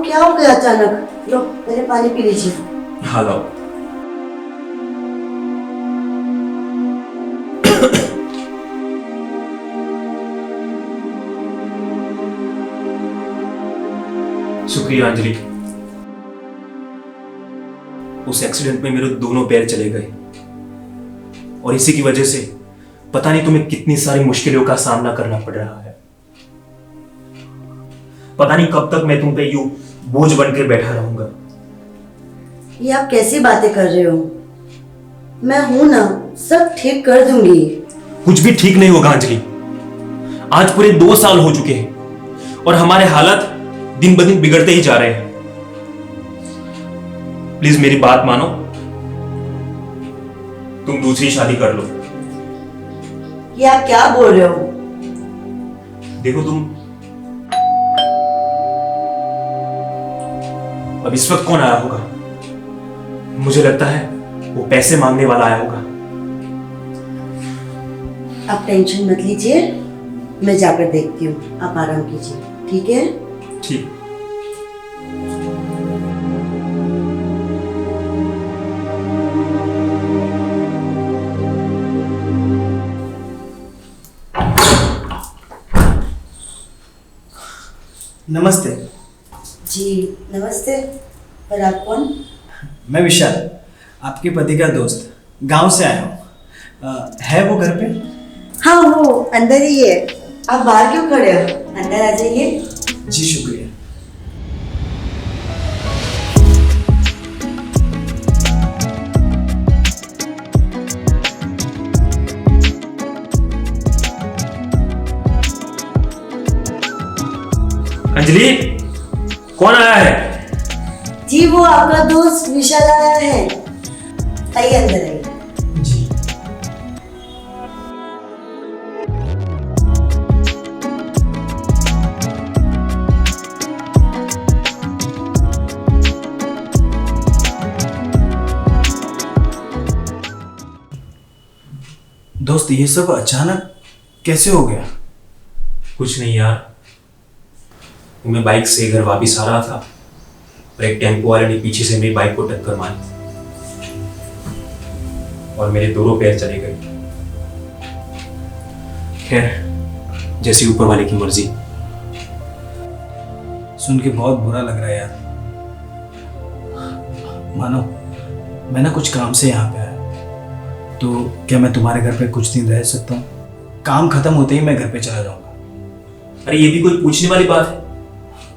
क्या हो गया अचानक? लो पहले पानी पी लीजिए। हाँ लाओ। शुक्रिया अंजलि। उस एक्सीडेंट में मेरे दोनों पैर चले गए और इसी की वजह से पता नहीं तुम्हें कितनी सारी मुश्किलों का सामना करना पड़ रहा है। पता नहीं कब तक मैं तुम पे यूं बोझ बनकर बैठा रहूंगा। ये आप कैसी बातें कर रहे हो? मैं हूं ना, सब ठीक कर दूंगी। कुछ भी ठीक नहीं होगा अंजलि। आज पूरे 2 साल हो चुके हैं और हमारे हालात दिन ब दिन बिगड़ते ही जा रहे हैं। प्लीज मेरी बात मानो, तुम दूसरी शादी कर लो। ये आप क्या बोल रहे हो? देखो तुम, अब इस वक्त कौन आया होगा? मुझे लगता है वो पैसे मांगने वाला आया होगा। आप टेंशन मत लीजिए, मैं जाकर देखती हूँ। आप आराम कीजिए, ठीक है? ठीक। नमस्ते। जी नमस्ते। और आप कौन? मैं विशाल, आपके पति का दोस्त, गांव से आया हूँ। है वो घर पे? हाँ वो अंदर ही है। आप बाहर क्यों खड़े हो? अंदर आ जाइए। जी शुक्रिया। अंजलि, कौन आया है? जी वो आपका दोस्त विशाल आया है। आइए अंदर आइए। जी। दोस्त ये सब अचानक कैसे हो गया? कुछ नहीं यार, मैं बाइक से घर वापस आ रहा था और एक टेम्पो वाले ने पीछे से मेरी बाइक को टक्कर मारी और मेरे दोनों पैर चले गए। खैर, जैसी ऊपर वाले की मर्जी। सुन के बहुत बुरा लग रहा है यार। मानो मैं ना कुछ काम से यहाँ पे आया, तो क्या मैं तुम्हारे घर पे कुछ दिन रह सकता हूँ? काम खत्म होते ही मैं घर पे चला जाऊंगा। अरे ये भी कोई पूछने वाली बात है?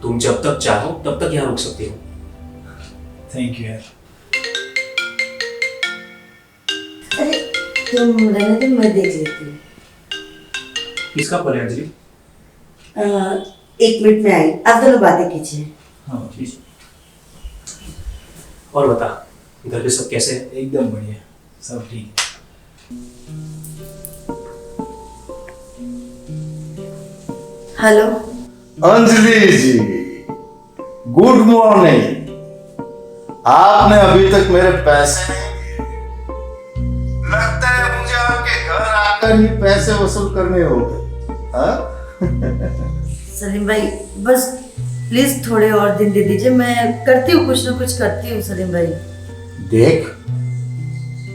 तुम जब तक चाहो तब तक यहाँ रुक सकते हो। थैंक यू यार। अरे तुम रहने दो, मैं देख लेती हूँ। किसका कॉल है अंजलि? 1 मिनट में आई। आप दोनों बातें कीजिए। हाँ ठीक। और बता, घर पे सब कैसे है? एकदम बढ़िया, सब ठीक है। हेलो अंजलि जी, गुड मॉर्निंग। आपने अभी तक मेरे पैसे नहीं दिए। लगता है मुझे आपके घर आकर ही पैसे वसूल करने होंगे। हाँ? सलीम भाई, बस प्लीज थोड़े और दिन दे दीजिए। मैं करती हूँ, कुछ ना कुछ करती हूँ सलीम भाई। देख,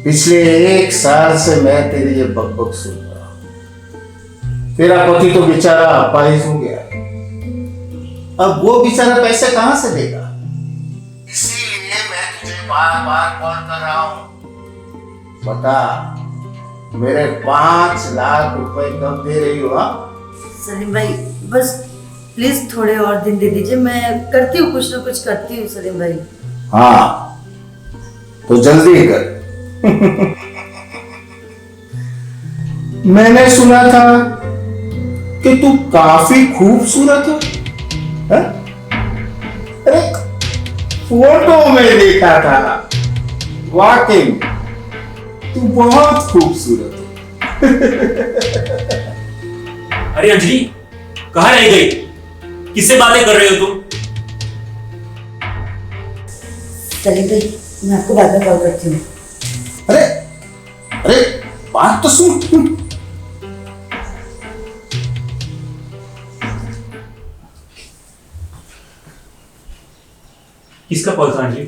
पिछले 1 साल से मैं तेरी ये बकबक सुन रहा हूं। तेरा पति तो बेचारा अपाहिज हो गया, अब वो बेचारा पैसे कहां से देगा? इसीलिए मैं तुझे बार बार कॉल कर रहा हूं। बता, मेरे 5 लाख रुपए कब दे रही हो? सलीम भाई, बस प्लीज थोड़े और दिन दे दीजिए। मैं करती हूँ, कुछ ना कुछ करती हूँ सलीम भाई। हाँ तो जल्दी कर। मैंने सुना था कि तू काफी खूबसूरत हो। हाँ? अरे फोटो में देखा था, वाकई तू बहुत खूबसूरत हो। अरे अंजलि, कहाँ रह गई? किससे बातें कर रहे हो तुम? सलीम भाई, मैं आपको बाद में कॉल करती हूँ। अरे अरे बात तो सुन। किसका कॉल था अंजलि?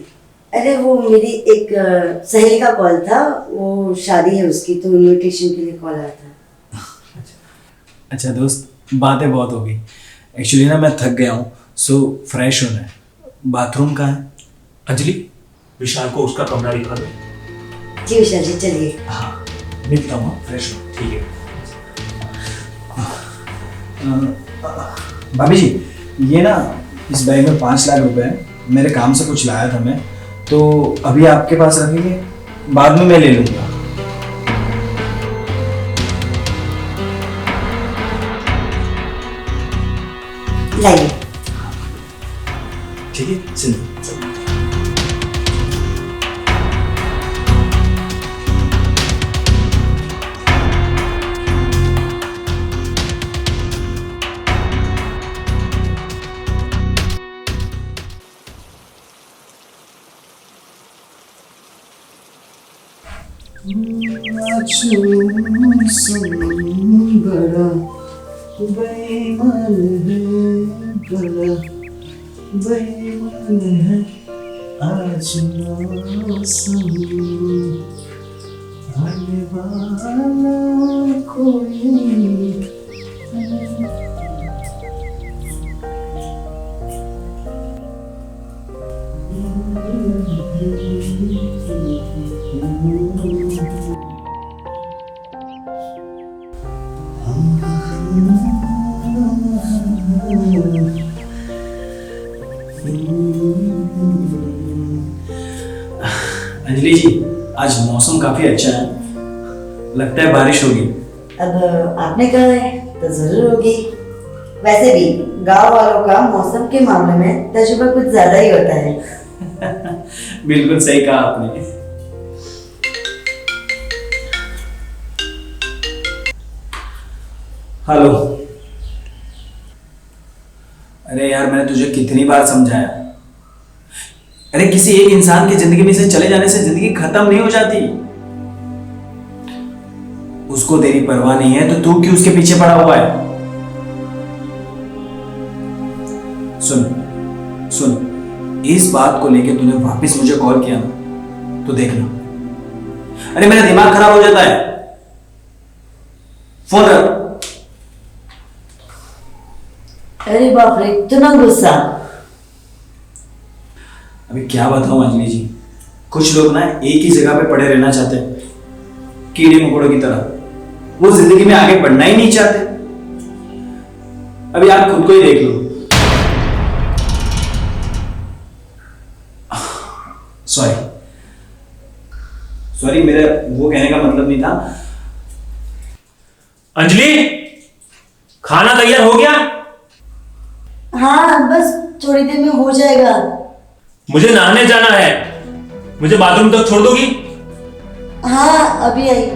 अरे वो मेरी एक सहेली का कॉल था, वो शादी है उसकी, तो इनविटेशन के लिए कॉल आया था। अच्छा दोस्त, बातें बहुत हो गई। एक्चुअली ना मैं थक गया हूँ, सो फ्रेश होना है। बाथरूम कहाँ है? अंजलि, विशाल को उसका कमरा दिखा दो। जी विशाल जी, चलिए। हाँ, मिलता हूँ, फ्रेश हो। ठीक है। भाभी जी, ये ना इस बैग में 5 लाख रुपए है। मेरे काम से कुछ लाया था मैं, तो अभी आपके पास रखेंगे, बाद में मैं ले लूँगा। लाइए। ठीक है, चलिए। बड़ा बेईमान है, बड़ा बेईमान है आज मौसम, आने वाला कोई। अंजलि जी, आज मौसम काफी अच्छा है, लगता है बारिश होगी। अब आपने कहा है तो जरूर होगी। वैसे भी गांव वालों का मौसम के मामले में तजुर्बा कुछ ज्यादा ही होता है। बिल्कुल सही कहा आपने। हेलो। अरे यार, मैंने तुझे कितनी बार समझाया। अरे किसी एक इंसान की जिंदगी में से चले जाने से जिंदगी खत्म नहीं हो जाती। उसको तेरी परवाह नहीं है तो तू क्यों उसके पीछे पड़ा हुआ है? सुन सुन, इस बात को लेके तूने वापस मुझे कॉल किया ना, तो देखना, अरे मेरा दिमाग खराब हो जाता है। फोन रख। अरे बाप रे, इतना गुस्सा। अभी क्या बताऊं अंजलि जी, कुछ लोग ना एक ही जगह पे पड़े रहना चाहते हैं, कीड़े मकोड़ों की तरह। वो जिंदगी में आगे बढ़ना ही नहीं चाहते। अभी आप खुद को ही देख लो। सॉरी सॉरी, मेरा वो कहने का मतलब नहीं था। अंजलि, खाना तैयार हो गया? हाँ, बस थोड़ी देर में हो जाएगा। मुझे नहाने जाना है, मुझे बाथरूम तक छोड़ दोगी? हाँ, अभी आई।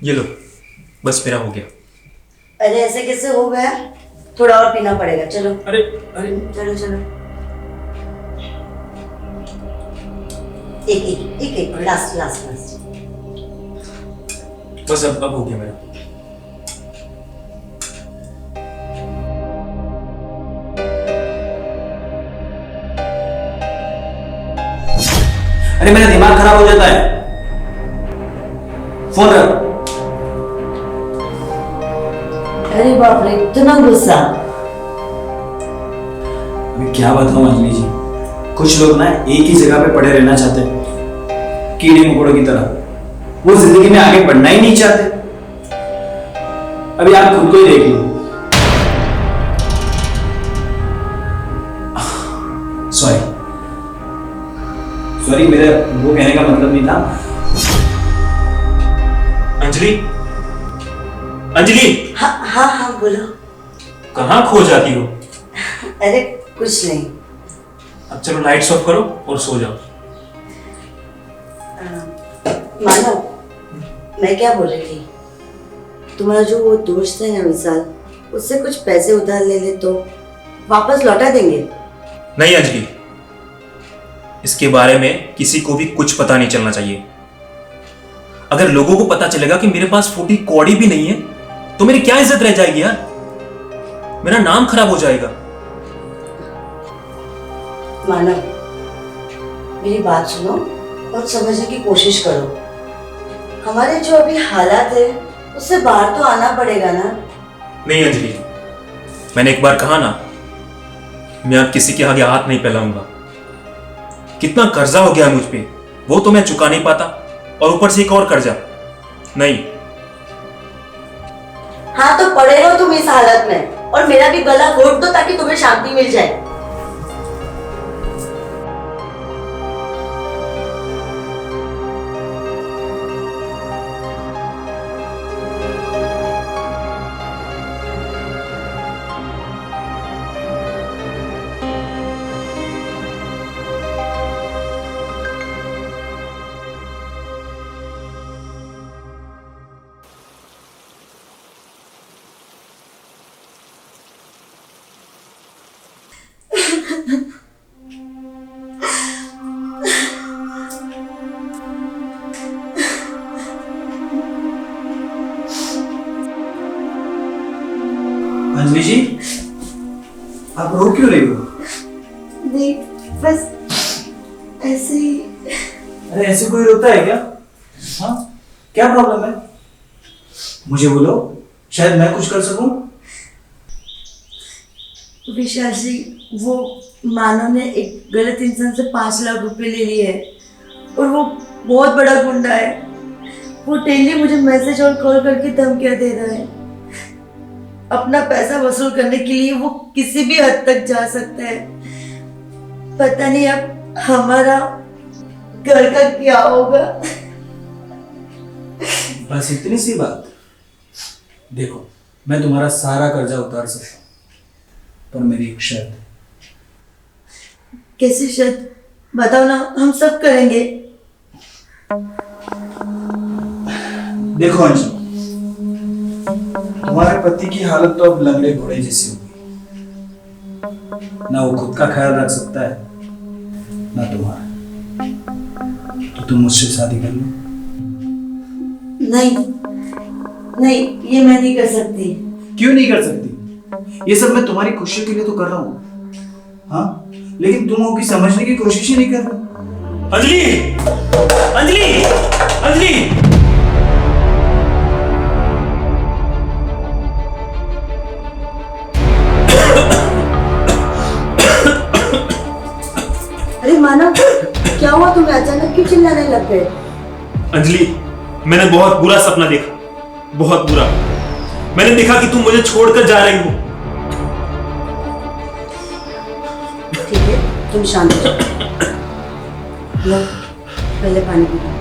ये लो, बस मेरा हो गया। अरे ऐसे कैसे हो गया? थोड़ा और पीना पड़ेगा। चलो अरे अरे, चलो चलो, एक एक एक एक लास्ट लास्ट लास्ट। बस अब हो गया मेरा। अरे मेरा दिमाग खराब हो जाता है। फोन रख। अरे बाप रे, इतना गुस्सा। अभी क्या बताऊं अंजलि जी, कुछ लोग ना एक ही जगह पे पड़े रहना चाहते हैं, कीड़े मकोड़ों की तरह। वो जिंदगी में आगे बढ़ना ही नहीं चाहते। अभी आप खुद को ही देख लो। सॉरी सॉरी, मेरा वो कहने का मतलब नहीं था। अंजलि, अंजलि, हाँ हाँ हाँ बोलो। कहाँ खो जाती हो? अरे कुछ नहीं। अब चलो लाइट्स ऑफ करो और सो जाओ। मानो, मैं क्या बोल रही थी, तुम्हारा जो वो दोस्त है ना विशाल, उससे कुछ पैसे उधार ले ले तो वापस लौटा देंगे। नहीं अंजलि, इसके बारे में किसी को भी कुछ पता नहीं चलना चाहिए। अगर लोगों को पता चलेगा कि मेरे पास फूटी कौड़ी भी नहीं है तो मेरी क्या इज्जत रह जाएगी यार, मेरा नाम खराब हो जाएगा। मानव, मेरी बात सुनो और समझने की कोशिश करो। हमारे जो अभी हालात है उससे बाहर तो आना पड़ेगा ना। नहीं अंजलि, मैंने एक बार कहा ना, मैं अब किसी के आगे हाथ नहीं फैलाऊंगा। कितना कर्जा हो गया मुझ पे, वो तो मैं चुका नहीं पाता और ऊपर से एक और कर्जा। नहीं। हाँ तो पड़े हो तुम इस हालत में, और मेरा भी गला घोट दो ताकि तुम्हें शांति मिल जाए। अंजलि जी, आप रो क्यों रही हो? नहीं, बस ऐसे ही। अरे ऐसे कोई रोता है क्या? हाँ, क्या प्रॉब्लम है? मुझे बोलो, शायद मैं कुछ कर सकूं। विशाल जी, वो मानव ने एक गलत इंसान से 5 लाख रुपए ले लिए है और वो बहुत बड़ा गुंडा है। वो डेली मुझे मैसेज और कॉल करके धमकियां दे रहा है। अपना पैसा वसूल करने के लिए वो किसी भी हद तक जा सकता है। पता नहीं अब हमारा घर का क्या होगा। बस इतनी सी बात। देखो, मैं तुम्हारा सारा कर्जा उतार सकता हूँ, पर मेरी एक शर्त है। कैसी शर्त? बताओ ना, हम सब करेंगे। देखो अंजलि, तुम्हारे पति की हालत तो अब लंगड़े घोड़े जैसी होगी। ना वो खुद का ख्याल रख सकता है, ना तुम्हारा। तो तुम मुझसे शादी कर लो। नहीं नहीं, ये मैं नहीं कर सकती। क्यों नहीं कर सकती? ये सब मैं तुम्हारी खुशी के लिए तो कर रहा हूँ। हाँ, लेकिन तुम हो कि समझने की कोशिश ही नहीं कर रहे। अंजलि, अंजलि, अंजलि, अरे मानव, क्या हुआ तुम्हें? अचानक क्यों चिल्लाने लग गए? अंजलि, मैंने बहुत बुरा सपना देखा, बहुत बुरा। मैंने देखा कि तुम मुझे छोड़कर जा रही हो। ठीक है, तुम शांत हो जाओ। लो, पहले पानी पी लो।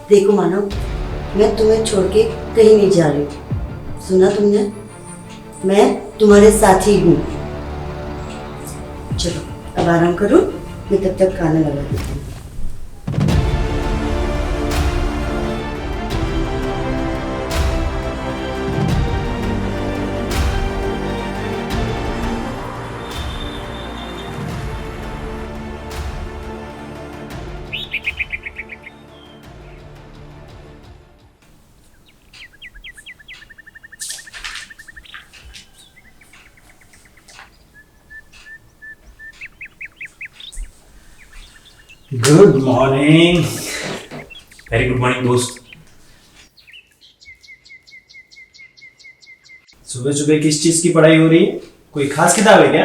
देखो मानव, मैं तुम्हें छोड़ के कहीं नहीं जा रही हूँ। सुना तुमने? मैं तुम्हारे साथ ही हूँ। चलो अब आराम करो, मैं तब तक खाना लगा देती हूँ। Good morning. Very good morning दोस्त। सुबह सुबह किस चीज की पढ़ाई हो रही है? कोई खास किताब है क्या?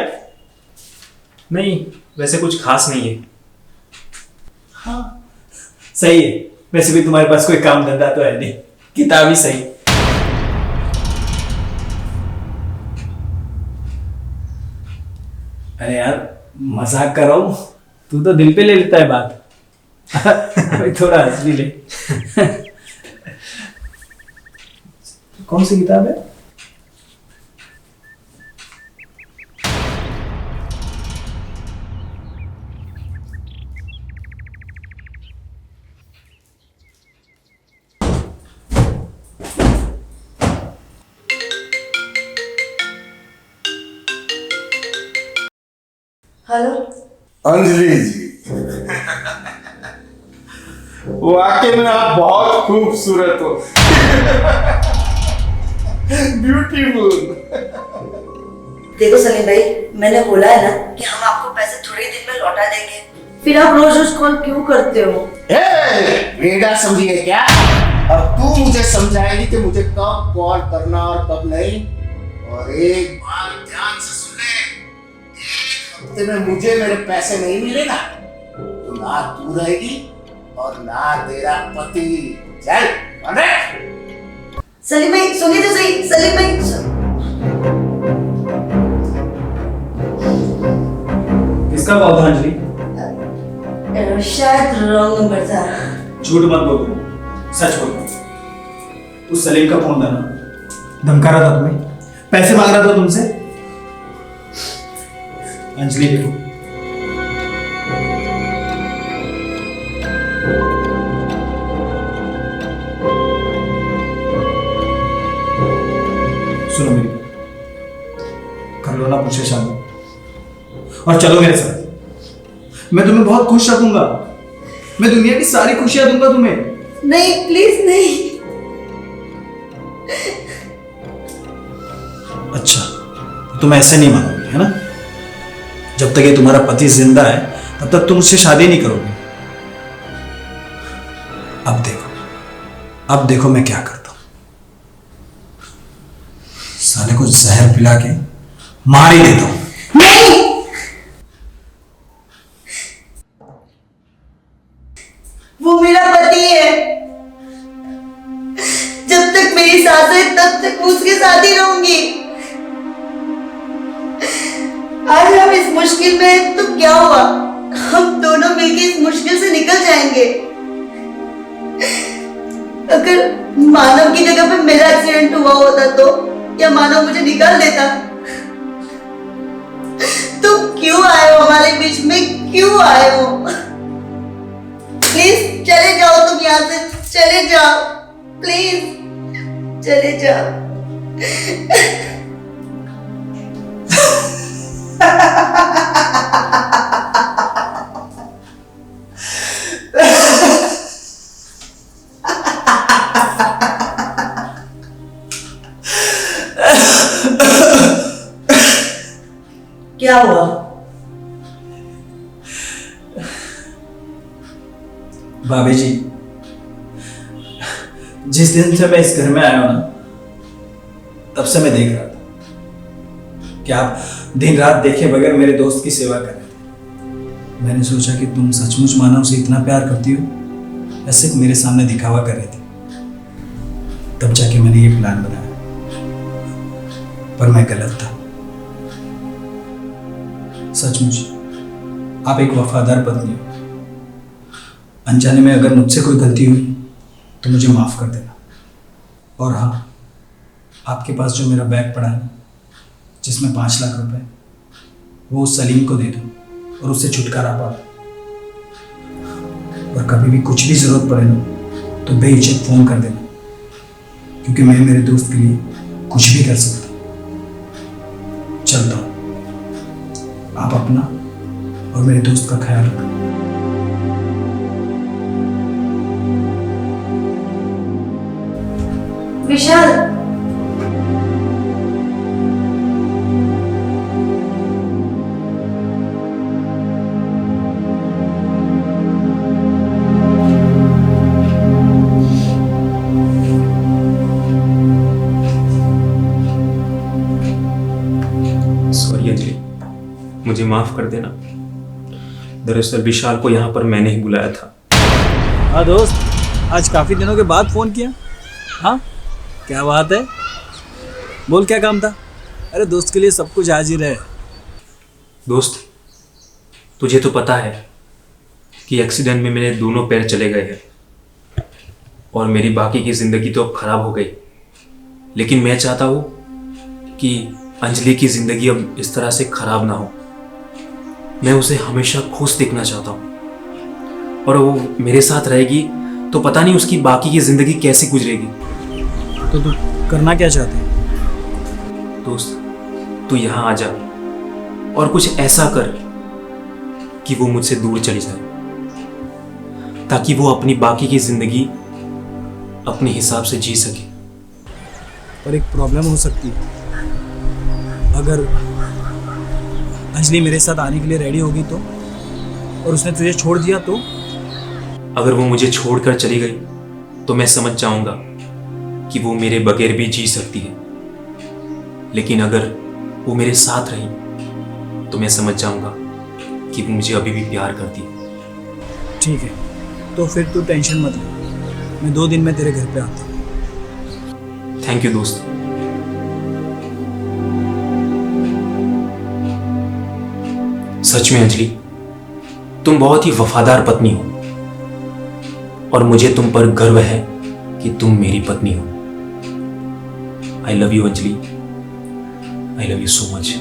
नहीं, वैसे कुछ खास नहीं है। हाँ, सही है। वैसे भी तुम्हारे पास कोई काम धंधा तो है नहीं, किताब ही सही। अरे यार मजाक कर रहा हूँ, तू तो दिल पे ले लेता है बात। अभी थोड़ा हंस भी ले। कौन सी किताब है? हेलो। अंजलि जी, वाकई में आप बहुत खूबसूरत हो। ब्यूटीफुल। देखो सलीम भाई, मैंने बोला है ना कि हम आपको पैसे थोड़े ही दिन में लौटा देंगे, फिर आप रोज रोज कॉल क्यों करते हो? बेटा समझिए क्या? अब तू मुझे समझाएगी कि मुझे कब कॉल करना और कब नहीं। और एक बात ध्यान से सुन ले, एक हफ्ते में मुझे मेरे पैसे नहीं मिले ना, तो ना तू रहेगी और ना तेरा पति। चल बंदे। सलीम भाई सुनिए तो सही। सलीम भाई किसका कॉल था अंजलि? शायद रॉन्ग नंबर था। झूठ मत बोलो, सच बोलो। उस सलीम का फोन था ना? धमका रहा था तुम्हें, पैसे मांग रहा था तुमसे। अंजलि देखो, सुनो मेरी, कर लो ना मुझसे शादी और चलो मेरे साथ। मैं तुम्हें बहुत खुश रखूंगा, मैं दुनिया की सारी खुशियां दूंगा तुम्हें। नहीं प्लीज नहीं। अच्छा, तुम ऐसे नहीं मानोगी है ना? जब तक ये तुम्हारा पति जिंदा है तब तक तुम मुझसे शादी नहीं करोगी। अब देखो मैं क्या करता हूं। साले को जहर पिला के मार ही देता हूं। नहीं, वो मेरा पति है। जब तक मेरी सांस है तब तक मैं उसके साथ ही रहूंगी। आज हम इस मुश्किल में हैं तो क्या हुआ, हम दोनों मिलकर इस मुश्किल से निकल जाएंगे। अगर मानव की जगह पे मेरा एक्सीडेंट हुआ होता तो, या मानव मुझे निकाल देता, तो क्यों आए हो हमारे बीच में, क्यों आए हो? प्लीज चले जाओ, तुम यहाँ से चले जाओ, प्लीज चले जाओ। क्या हुआ? भाभी जी, जिस दिन से मैं इस घर में आया हूं ना, तब से मैं देख रहा था कि आप दिन रात देखे बगैर मेरे दोस्त की सेवा कर रहे थे। मैंने सोचा कि तुम सचमुच मानव से इतना प्यार करती हो या सिर्फ मेरे सामने दिखावा कर रही थी। तब जाके मैंने ये प्लान बनाया, पर मैं गलत था। सचमुच आप एक वफादार पत्नी हो। अनजाने में अगर मुझसे कोई गलती हुई तो मुझे माफ कर देना। और हाँ, आपके पास जो मेरा बैग पड़ा है जिसमें 5 लाख रुपए, वो उस सलीम को दे दो और उससे छुटकारा पा दो। और कभी भी कुछ भी जरूरत पड़े ना तो बेहिचक फोन कर देना, क्योंकि मैं मेरे दोस्त के लिए कुछ भी कर सकता हूँ। चलता हूँ, आप अपना और मेरे दोस्त का ख्याल रखना। विशाल, सॉरी अंजलि, मुझे माफ कर देना। दरअसल विशाल को यहाँ पर मैंने ही बुलाया था। हाँ दोस्त, आज काफी दिनों के बाद फोन किया। हाँ क्या बात है, बोल क्या काम था? अरे दोस्त के लिए सब कुछ हाजिर है। दोस्त, तुझे तो पता है कि एक्सीडेंट में मेरे दोनों पैर चले गए हैं और मेरी बाकी की ज़िंदगी तो अब खराब हो गई। लेकिन मैं चाहता हूँ कि अंजलि की ज़िंदगी अब इस तरह से खराब ना हो। मैं उसे हमेशा खुश देखना चाहता हूँ और वो मेरे साथ रहेगी तो पता नहीं उसकी बाकी की ज़िंदगी कैसी गुजरेगी। तो तू करना क्या चाहते हैं? दोस्त, तू यहाँ आ जा और कुछ ऐसा कर कि वो मुझसे दूर चली जाए, ताकि वो अपनी बाकी की ज़िंदगी अपने हिसाब से जी सके। पर एक प्रॉब्लम हो सकती है। अगर अंजलि मेरे साथ आने के लिए रेडी होगी तो, और उसने तुझे छोड़ दिया तो? अगर वो मुझे छोड़कर चली गई तो मैं समझ जाऊंगा कि वो मेरे बगैर भी जी सकती है। लेकिन अगर वो मेरे साथ रही तो मैं समझ जाऊंगा कि वो मुझे अभी भी प्यार करती है। ठीक है, तो फिर तू टेंशन मत ले, मैं 2 दिन में तेरे घर पे आता हूँ। थैंक यू दोस्त। सच में अंजलि, तुम बहुत ही वफादार पत्नी हो और मुझे तुम पर गर्व है कि तुम मेरी पत्नी हो। I love you Anjali, I love you so much.